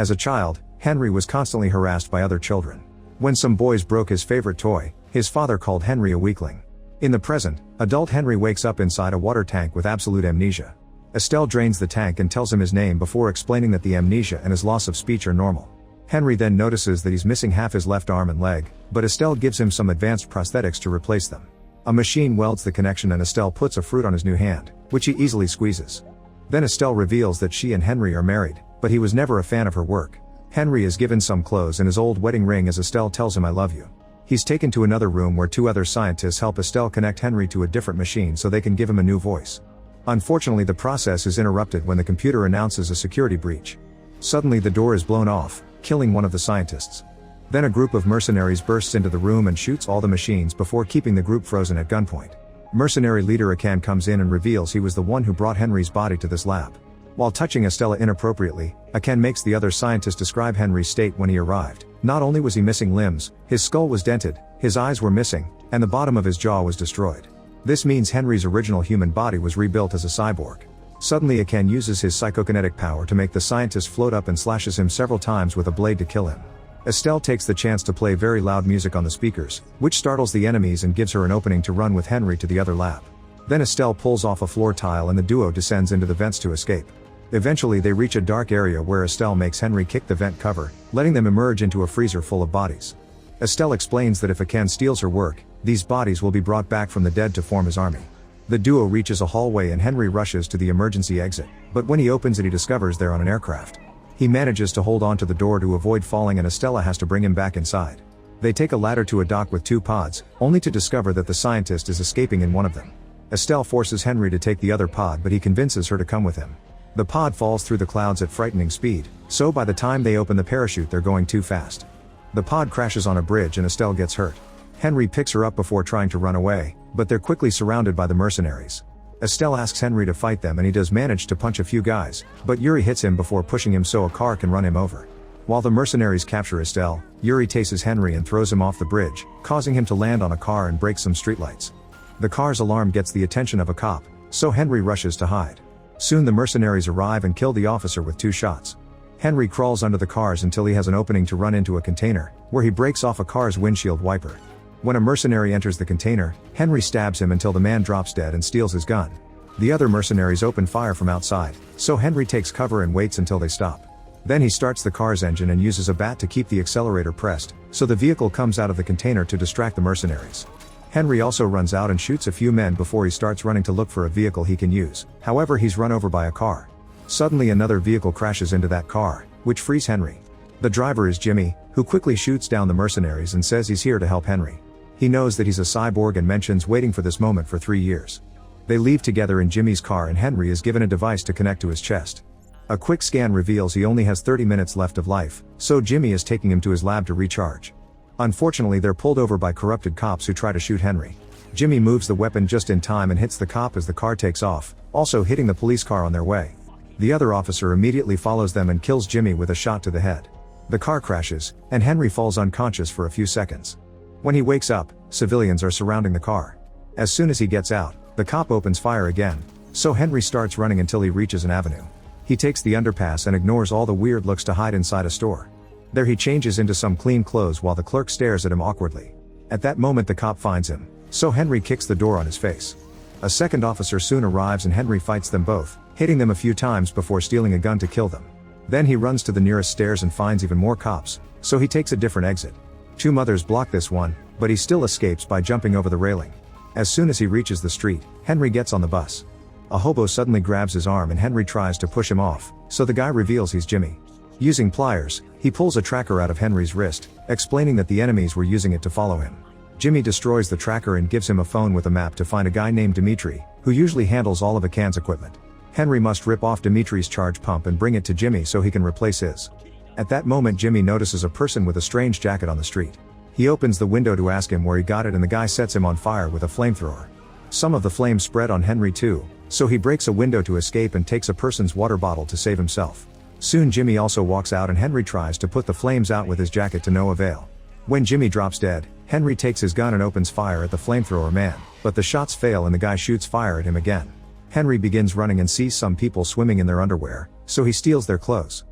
As a child, Henry was constantly harassed by other children. When some boys broke his favorite toy, his father called Henry a weakling. In the present, adult Henry wakes up inside a water tank with absolute amnesia. Estelle drains the tank and tells him his name before explaining that the amnesia and his loss of speech are normal. Henry then notices that he's missing half his left arm and leg, but Estelle gives him some advanced prosthetics to replace them. A machine welds the connection and Estelle puts a fruit on his new hand, which he easily squeezes. Then Estelle reveals that she and Henry are married, but he was never a fan of her work. Henry is given some clothes and his old wedding ring as Estelle tells him I love you. He's taken to another room where two other scientists help Estelle connect Henry to a different machine so they can give him a new voice. Unfortunately, the process is interrupted when the computer announces a security breach. Suddenly the door is blown off, killing one of the scientists. Then a group of mercenaries bursts into the room and shoots all the machines before keeping the group frozen at gunpoint. Mercenary leader Akan comes in and reveals he was the one who brought Henry's body to this lab. While touching Estelle inappropriately, Akan makes the other scientist describe Henry's state when he arrived. Not only was he missing limbs, his skull was dented, his eyes were missing, and the bottom of his jaw was destroyed. This means Henry's original human body was rebuilt as a cyborg. Suddenly Akan uses his psychokinetic power to make the scientist float up and slashes him several times with a blade to kill him. Estelle takes the chance to play very loud music on the speakers, which startles the enemies and gives her an opening to run with Henry to the other lab. Then Estelle pulls off a floor tile and the duo descends into the vents to escape. Eventually they reach a dark area where Estelle makes Henry kick the vent cover, letting them emerge into a freezer full of bodies. Estelle explains that if Akan steals her work, these bodies will be brought back from the dead to form his army. The duo reaches a hallway and Henry rushes to the emergency exit, but when he opens it he discovers they're on an aircraft. He manages to hold onto the door to avoid falling and Estelle has to bring him back inside. They take a ladder to a dock with two pods, only to discover that the scientist is escaping in one of them. Estelle forces Henry to take the other pod but he convinces her to come with him. The pod falls through the clouds at frightening speed, so by the time they open the parachute they're going too fast. The pod crashes on a bridge and Estelle gets hurt. Henry picks her up before trying to run away, but they're quickly surrounded by the mercenaries. Estelle asks Henry to fight them and he does manage to punch a few guys, but Yuri hits him before pushing him so a car can run him over. While the mercenaries capture Estelle, Yuri tases Henry and throws him off the bridge, causing him to land on a car and break some streetlights. The car's alarm gets the attention of a cop, so Henry rushes to hide. Soon the mercenaries arrive and kill the officer with 2 shots. Henry crawls under the cars until he has an opening to run into a container, where he breaks off a car's windshield wiper. When a mercenary enters the container, Henry stabs him until the man drops dead and steals his gun. The other mercenaries open fire from outside, so Henry takes cover and waits until they stop. Then he starts the car's engine and uses a bat to keep the accelerator pressed, so the vehicle comes out of the container to distract the mercenaries. Henry also runs out and shoots a few men before he starts running to look for a vehicle he can use, however he's run over by a car. Suddenly another vehicle crashes into that car, which frees Henry. The driver is Jimmy, who quickly shoots down the mercenaries and says he's here to help Henry. He knows that he's a cyborg and mentions waiting for this moment for 3 years. They leave together in Jimmy's car and Henry is given a device to connect to his chest. A quick scan reveals he only has 30 minutes left of life, so Jimmy is taking him to his lab to recharge. Unfortunately they're pulled over by corrupted cops who try to shoot Henry. Jimmy moves the weapon just in time and hits the cop as the car takes off, also hitting the police car on their way. The other officer immediately follows them and kills Jimmy with a shot to the head. The car crashes, and Henry falls unconscious for a few seconds. When he wakes up, civilians are surrounding the car. As soon as he gets out, the cop opens fire again, so Henry starts running until he reaches an avenue. He takes the underpass and ignores all the weird looks to hide inside a store. There he changes into some clean clothes while the clerk stares at him awkwardly. At that moment the cop finds him, so Henry kicks the door on his face. A second officer soon arrives and Henry fights them both, hitting them a few times before stealing a gun to kill them. Then he runs to the nearest stairs and finds even more cops, so he takes a different exit. 2 mothers block this one, but he still escapes by jumping over the railing. As soon as he reaches the street, Henry gets on the bus. A hobo suddenly grabs his arm and Henry tries to push him off, so the guy reveals he's Jimmy. Using pliers, he pulls a tracker out of Henry's wrist, explaining that the enemies were using it to follow him. Jimmy destroys the tracker and gives him a phone with a map to find a guy named Dimitri, who usually handles all of Akan's equipment. Henry must rip off Dimitri's charge pump and bring it to Jimmy so he can replace his. At that moment Jimmy notices a person with a strange jacket on the street. He opens the window to ask him where he got it and the guy sets him on fire with a flamethrower. Some of the flames spread on Henry too, so he breaks a window to escape and takes a person's water bottle to save himself. Soon Jimmy also walks out and Henry tries to put the flames out with his jacket to no avail. When Jimmy drops dead, Henry takes his gun and opens fire at the flamethrower man, but the shots fail and the guy shoots fire at him again. Henry begins running and sees some people swimming in their underwear, so he steals their clothes.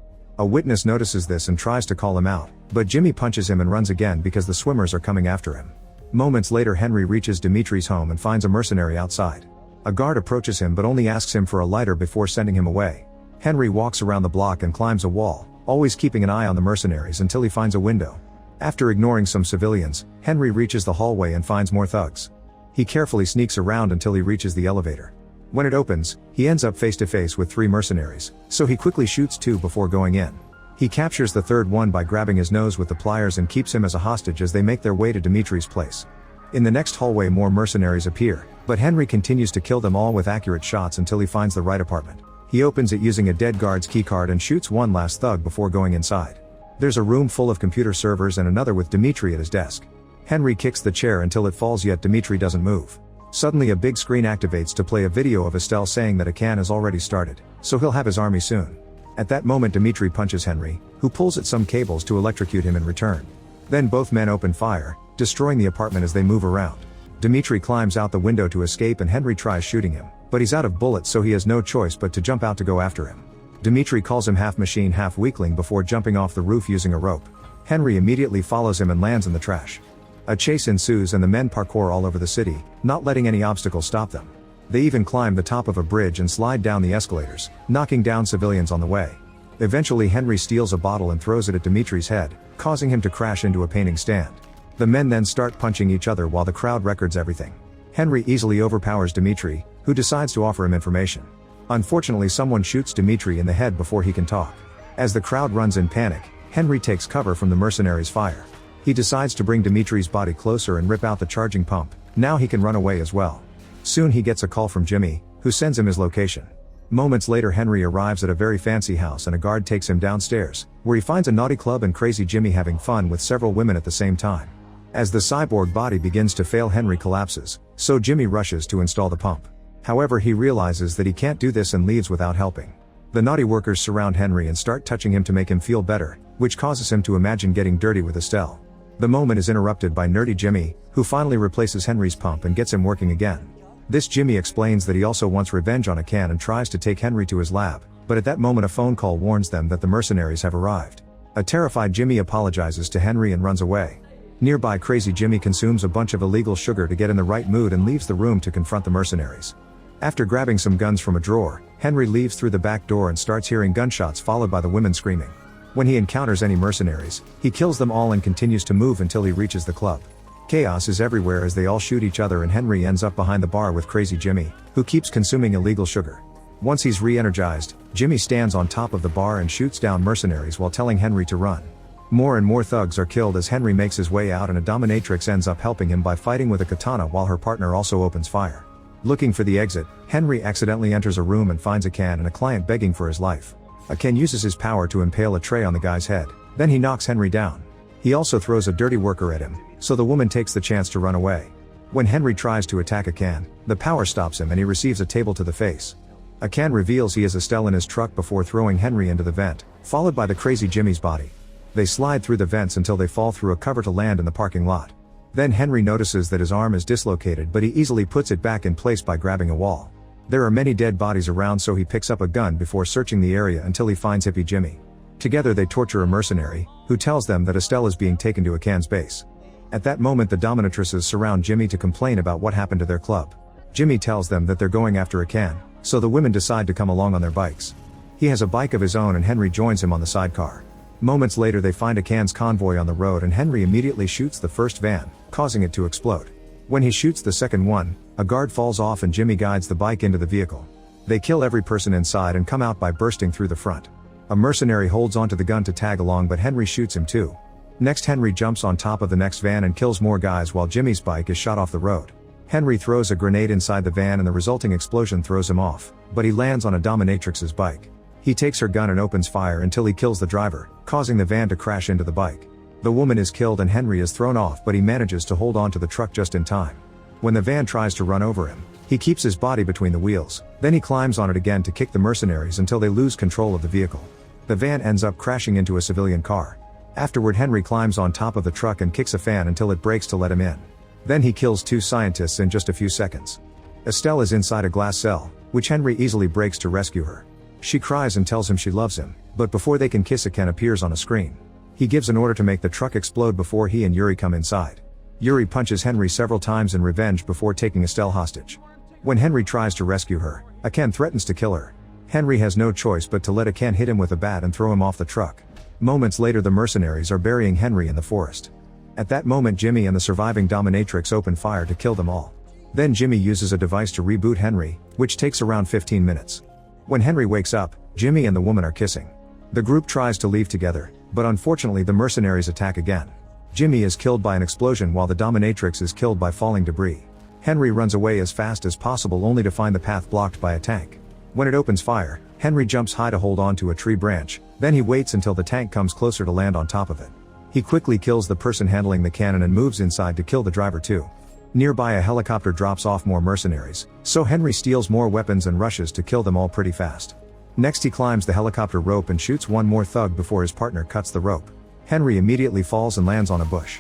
A witness notices this and tries to call him out, but Jimmy punches him and runs again because the swimmers are coming after him. Moments later, Henry reaches Dimitri's home and finds a mercenary outside. A guard approaches him but only asks him for a lighter before sending him away. Henry walks around the block and climbs a wall, always keeping an eye on the mercenaries until he finds a window. After ignoring some civilians, Henry reaches the hallway and finds more thugs. He carefully sneaks around until he reaches the elevator. When it opens, he ends up face to face with 3 mercenaries, so he quickly shoots 2 before going in. He captures the third one by grabbing his nose with the pliers and keeps him as a hostage as they make their way to Dimitri's place. In the next hallway, more mercenaries appear, but Henry continues to kill them all with accurate shots until he finds the right apartment. He opens it using a dead guard's keycard and shoots one last thug before going inside. There's a room full of computer servers and another with Dimitri at his desk. Henry kicks the chair until it falls, yet Dimitri doesn't move. Suddenly a big screen activates to play a video of Estelle saying that a can has already started, so he'll have his army soon. At that moment, Dimitri punches Henry, who pulls at some cables to electrocute him in return. Then both men open fire, destroying the apartment as they move around. Dimitri climbs out the window to escape and Henry tries shooting him, but he's out of bullets, so he has no choice but to jump out to go after him. Dimitri calls him half machine half weakling before jumping off the roof using a rope. Henry immediately follows him and lands in the trash. A chase ensues and the men parkour all over the city, not letting any obstacle stop them. They even climb the top of a bridge and slide down the escalators, knocking down civilians on the way. Eventually Henry steals a bottle and throws it at Dimitri's head, causing him to crash into a painting stand. The men then start punching each other while the crowd records everything. Henry easily overpowers Dimitri, who decides to offer him information. Unfortunately, someone shoots Dimitri in the head before he can talk. As the crowd runs in panic, Henry takes cover from the mercenaries' fire. He decides to bring Dimitri's body closer and rip out the charging pump. Now he can run away as well. Soon he gets a call from Jimmy, who sends him his location. Moments later, Henry arrives at a very fancy house and a guard takes him downstairs, where he finds a naughty club and crazy Jimmy having fun with several women at the same time. As the cyborg body begins to fail, Henry collapses, so Jimmy rushes to install the pump. However, he realizes that he can't do this and leaves without helping. The naughty workers surround Henry and start touching him to make him feel better, which causes him to imagine getting dirty with Estelle. The moment is interrupted by nerdy Jimmy, who finally replaces Henry's pump and gets him working again. This Jimmy explains that he also wants revenge on a can and tries to take Henry to his lab, but at that moment a phone call warns them that the mercenaries have arrived. A terrified Jimmy apologizes to Henry and runs away. Nearby, crazy Jimmy consumes a bunch of illegal sugar to get in the right mood and leaves the room to confront the mercenaries. After grabbing some guns from a drawer, Henry leaves through the back door and starts hearing gunshots followed by the women screaming. When he encounters any mercenaries, he kills them all and continues to move until he reaches the club. Chaos is everywhere as they all shoot each other and Henry ends up behind the bar with crazy Jimmy, who keeps consuming illegal sugar. Once he's re-energized, Jimmy stands on top of the bar and shoots down mercenaries while telling Henry to run. More and more thugs are killed as Henry makes his way out and a dominatrix ends up helping him by fighting with a katana while her partner also opens fire. Looking for the exit, Henry accidentally enters a room and finds a can and a client begging for his life. A can uses his power to impale a tray on the guy's head, then he knocks Henry down. He also throws a dirty worker at him, so the woman takes the chance to run away. When Henry tries to attack a can, the power stops him and he receives a table to the face. A can reveals he is Estelle in his truck before throwing Henry into the vent, followed by the crazy Jimmy's body. They slide through the vents until they fall through a cover to land in the parking lot. Then Henry notices that his arm is dislocated, but he easily puts it back in place by grabbing a wall. There are many dead bodies around, so he picks up a gun before searching the area until he finds hippie Jimmy. Together they torture a mercenary, who tells them that Estelle is being taken to a can's base. At that moment the dominatrices surround Jimmy to complain about what happened to their club. Jimmy tells them that they're going after a can, so the women decide to come along on their bikes. He has a bike of his own and Henry joins him on the sidecar. Moments later they find a can's convoy on the road and Henry immediately shoots the first van, causing it to explode. When he shoots the second one, a guard falls off and Jimmy guides the bike into the vehicle. They kill every person inside and come out by bursting through the front. A mercenary holds onto the gun to tag along, but Henry shoots him too. Next, Henry jumps on top of the next van and kills more guys while Jimmy's bike is shot off the road. Henry throws a grenade inside the van and the resulting explosion throws him off, but he lands on a dominatrix's bike. He takes her gun and opens fire until he kills the driver, causing the van to crash into the bike. The woman is killed and Henry is thrown off, but he manages to hold on to the truck just in time. When the van tries to run over him, he keeps his body between the wheels, then he climbs on it again to kick the mercenaries until they lose control of the vehicle. The van ends up crashing into a civilian car. Afterward, Henry climbs on top of the truck and kicks a fan until it breaks to let him in. Then he kills 2 scientists in just a few seconds. Estelle is inside a glass cell, which Henry easily breaks to rescue her. She cries and tells him she loves him, But before they can kiss, a Ken appears on a screen. He gives an order to make the truck explode before he and Yuri come inside. Yuri punches Henry several times in revenge before taking Estelle hostage. When Henry tries to rescue her, a Ken threatens to kill her. Henry has no choice but to let a Ken hit him with a bat and throw him off the truck. Moments later, the mercenaries are burying Henry in the forest. At that moment, Jimmy and the surviving dominatrix open fire to kill them all. Then Jimmy uses a device to reboot Henry, which takes around 15 minutes. When Henry wakes up, Jimmy and the woman are kissing. The group tries to leave together, but unfortunately the mercenaries attack again. Jimmy is killed by an explosion while the dominatrix is killed by falling debris. Henry runs away as fast as possible only to find the path blocked by a tank. When it opens fire, Henry jumps high to hold on to a tree branch, then he waits until the tank comes closer to land on top of it. He quickly kills the person handling the cannon and moves inside to kill the driver too. Nearby, a helicopter drops off more mercenaries, so Henry steals more weapons and rushes to kill them all pretty fast. Next, he climbs the helicopter rope and shoots one more thug before his partner cuts the rope. Henry immediately falls and lands on a bush.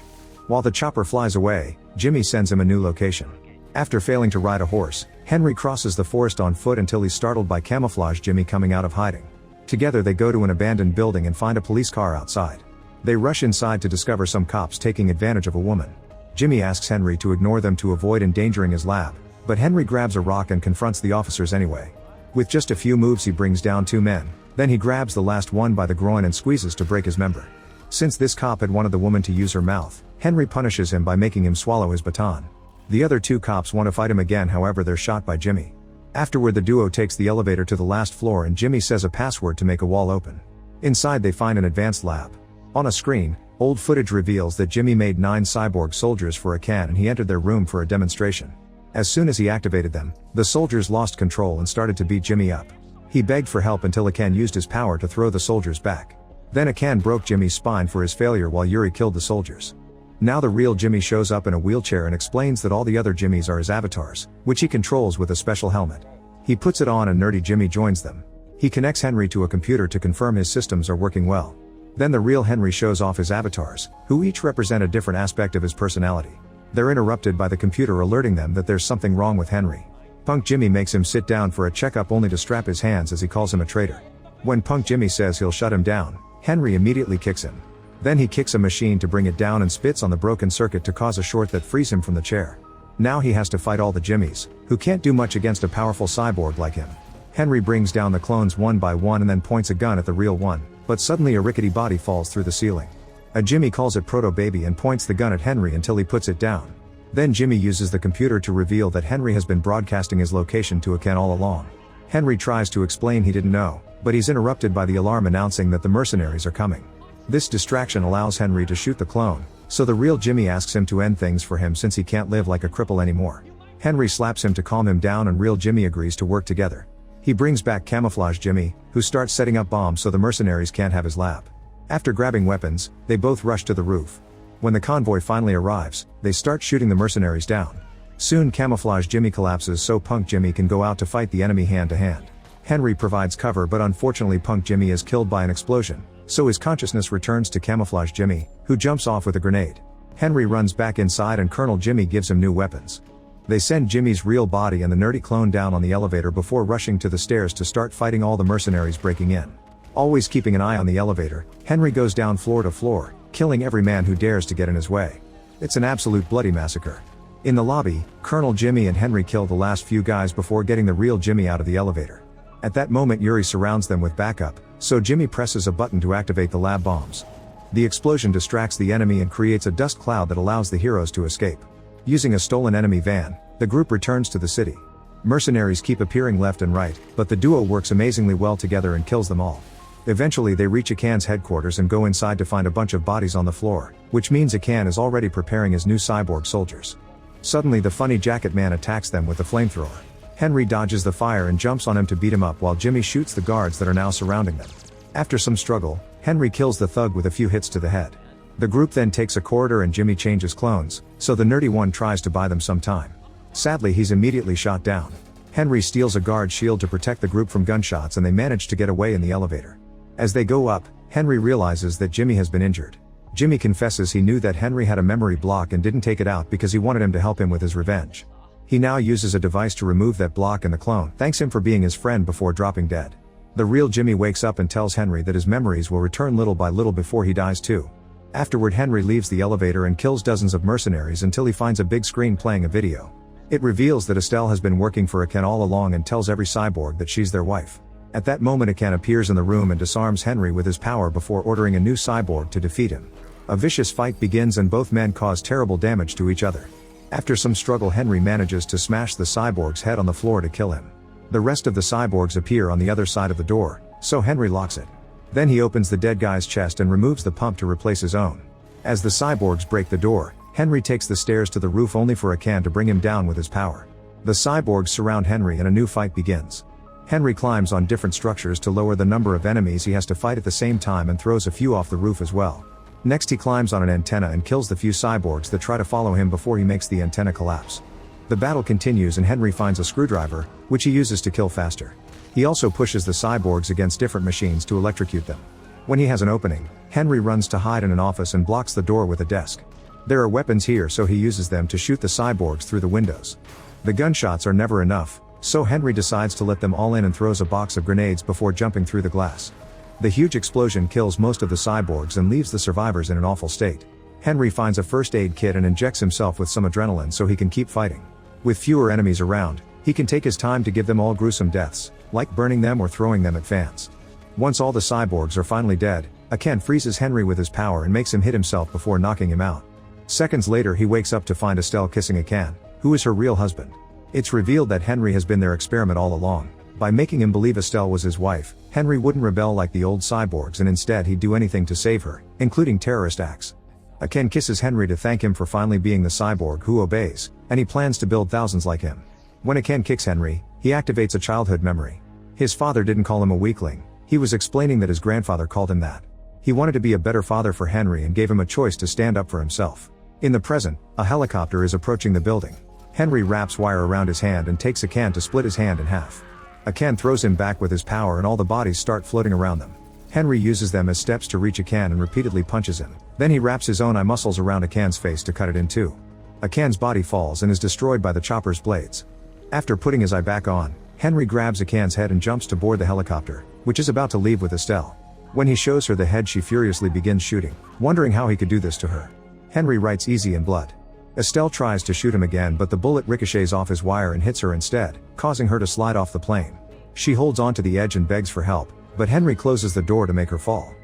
While the chopper flies away, Jimmy sends him a new location. After failing to ride a horse, Henry crosses the forest on foot until he's startled by Camouflage Jimmy coming out of hiding. Together they go to an abandoned building and find a police car outside. They rush inside to discover some cops taking advantage of a woman. Jimmy asks Henry to ignore them to avoid endangering his lab, but Henry grabs a rock and confronts the officers anyway. With just a few moves he brings down 2 men, then he grabs the last one by the groin and squeezes to break his member. Since this cop had wanted the woman to use her mouth, Henry punishes him by making him swallow his baton. The other 2 cops want to fight him again, however they're shot by Jimmy. Afterward, the duo takes the elevator to the last floor and Jimmy says a password to make a wall open. Inside they find an advanced lab. On a screen, old footage reveals that Jimmy made 9 cyborg soldiers for a Ken and he entered their room for a demonstration. As soon as he activated them, the soldiers lost control and started to beat Jimmy up. He begged for help until a Ken used his power to throw the soldiers back. Then a Ken broke Jimmy's spine for his failure while Yuri killed the soldiers. Now the real Jimmy shows up in a wheelchair and explains that all the other Jimmys are his avatars, which he controls with a special helmet. He puts it on and nerdy Jimmy joins them. He connects Henry to a computer to confirm his systems are working well. Then the real Henry shows off his avatars, who each represent a different aspect of his personality. They're interrupted by the computer alerting them that there's something wrong with Henry. Punk Jimmy makes him sit down for a checkup only to strap his hands as he calls him a traitor. When Punk Jimmy says he'll shut him down, Henry immediately kicks him. Then he kicks a machine to bring it down and spits on the broken circuit to cause a short that frees him from the chair. Now he has to fight all the Jimmys, who can't do much against a powerful cyborg like him. Henry brings down the clones one by one and then points a gun at the real one, but suddenly a rickety body falls through the ceiling. A Jimmy calls it Proto Baby and points the gun at Henry until he puts it down. Then Jimmy uses the computer to reveal that Henry has been broadcasting his location to a Ken all along. Henry tries to explain he didn't know, but he's interrupted by the alarm announcing that the mercenaries are coming. This distraction allows Henry to shoot the clone, so the real Jimmy asks him to end things for him since he can't live like a cripple anymore. Henry slaps him to calm him down and real Jimmy agrees to work together. He brings back Camouflage Jimmy, who starts setting up bombs so the mercenaries can't have his lab. After grabbing weapons, they both rush to the roof. When the convoy finally arrives, they start shooting the mercenaries down. Soon Camouflage Jimmy collapses so Punk Jimmy can go out to fight the enemy hand to hand. Henry provides cover, but unfortunately Punk Jimmy is killed by an explosion, so his consciousness returns to Camouflage Jimmy, who jumps off with a grenade. Henry runs back inside and Colonel Jimmy gives him new weapons. They send Jimmy's real body and the nerdy clone down on the elevator before rushing to the stairs to start fighting all the mercenaries breaking in. Always keeping an eye on the elevator, Henry goes down floor to floor, killing every man who dares to get in his way. It's an absolute bloody massacre. In the lobby, Colonel Jimmy and Henry kill the last few guys before getting the real Jimmy out of the elevator. At that moment Yuri surrounds them with backup, so Jimmy presses a button to activate the lab bombs. The explosion distracts the enemy and creates a dust cloud that allows the heroes to escape. Using a stolen enemy van, the group returns to the city. Mercenaries keep appearing left and right, but the duo works amazingly well together and kills them all. Eventually they reach Akan's headquarters and go inside to find a bunch of bodies on the floor, which means Akan is already preparing his new cyborg soldiers. Suddenly the funny jacket man attacks them with a flamethrower. Henry dodges the fire and jumps on him to beat him up while Jimmy shoots the guards that are now surrounding them. After some struggle, Henry kills the thug with a few hits to the head. The group then takes a corridor and Jimmy changes clones, so the nerdy one tries to buy them some time. Sadly he's immediately shot down. Henry steals a guard shield to protect the group from gunshots and they manage to get away in the elevator. As they go up, Henry realizes that Jimmy has been injured. Jimmy confesses he knew that Henry had a memory block and didn't take it out because he wanted him to help him with his revenge. He now uses a device to remove that block and the clone thanks him for being his friend before dropping dead. The real Jimmy wakes up and tells Henry that his memories will return little by little before he dies too. Afterward, Henry leaves the elevator and kills dozens of mercenaries until he finds a big screen playing a video. It reveals that Estelle has been working for Aken all along and tells every cyborg that she's their wife. At that moment, Aken appears in the room and disarms Henry with his power before ordering a new cyborg to defeat him. A vicious fight begins and both men cause terrible damage to each other. After some struggle, Henry manages to smash the cyborg's head on the floor to kill him. The rest of the cyborgs appear on the other side of the door, so Henry locks it. Then he opens the dead guy's chest and removes the pump to replace his own. As the cyborgs break the door, Henry takes the stairs to the roof only for Aken to bring him down with his power. The cyborgs surround Henry and a new fight begins. Henry climbs on different structures to lower the number of enemies he has to fight at the same time and throws a few off the roof as well. Next, he climbs on an antenna and kills the few cyborgs that try to follow him before he makes the antenna collapse. The battle continues and Henry finds a screwdriver, which he uses to kill faster. He also pushes the cyborgs against different machines to electrocute them. When he has an opening, Henry runs to hide in an office and blocks the door with a desk. There are weapons here, so he uses them to shoot the cyborgs through the windows. The gunshots are never enough, so Henry decides to let them all in and throws a box of grenades before jumping through the glass. The huge explosion kills most of the cyborgs and leaves the survivors in an awful state. Henry finds a first aid kit and injects himself with some adrenaline so he can keep fighting. With fewer enemies around, he can take his time to give them all gruesome deaths, like burning them or throwing them at fans. Once all the cyborgs are finally dead, Aken freezes Henry with his power and makes him hit himself before knocking him out. Seconds later, he wakes up to find Estelle kissing Aken, who is her real husband. It's revealed that Henry has been their experiment all along. By making him believe Estelle was his wife, Henry wouldn't rebel like the old cyborgs and instead he'd do anything to save her, including terrorist acts. Aken kisses Henry to thank him for finally being the cyborg who obeys, and he plans to build thousands like him. When Aken kicks Henry, he activates a childhood memory. His father didn't call him a weakling, he was explaining that his grandfather called him that. He wanted to be a better father for Henry and gave him a choice to stand up for himself. In the present, a helicopter is approaching the building. Henry wraps wire around his hand and takes Aken to split his hand in half. Aken throws him back with his power and all the bodies start floating around them. Henry uses them as steps to reach Aken and repeatedly punches him. Then he wraps his own eye muscles around Aken's face to cut it in two. Aken's body falls and is destroyed by the chopper's blades. After putting his eye back on, Henry grabs Aken's head and jumps to board the helicopter, which is about to leave with Estelle. When he shows her the head, she furiously begins shooting, wondering how he could do this to her. Henry writes easy in blood. Estelle tries to shoot him again, but the bullet ricochets off his wire and hits her instead, causing her to slide off the plane. She holds on to the edge and begs for help, but Henry closes the door to make her fall.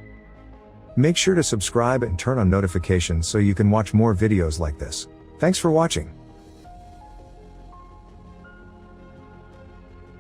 Make sure to subscribe and turn on notifications so you can watch more videos like this. Thanks for watching.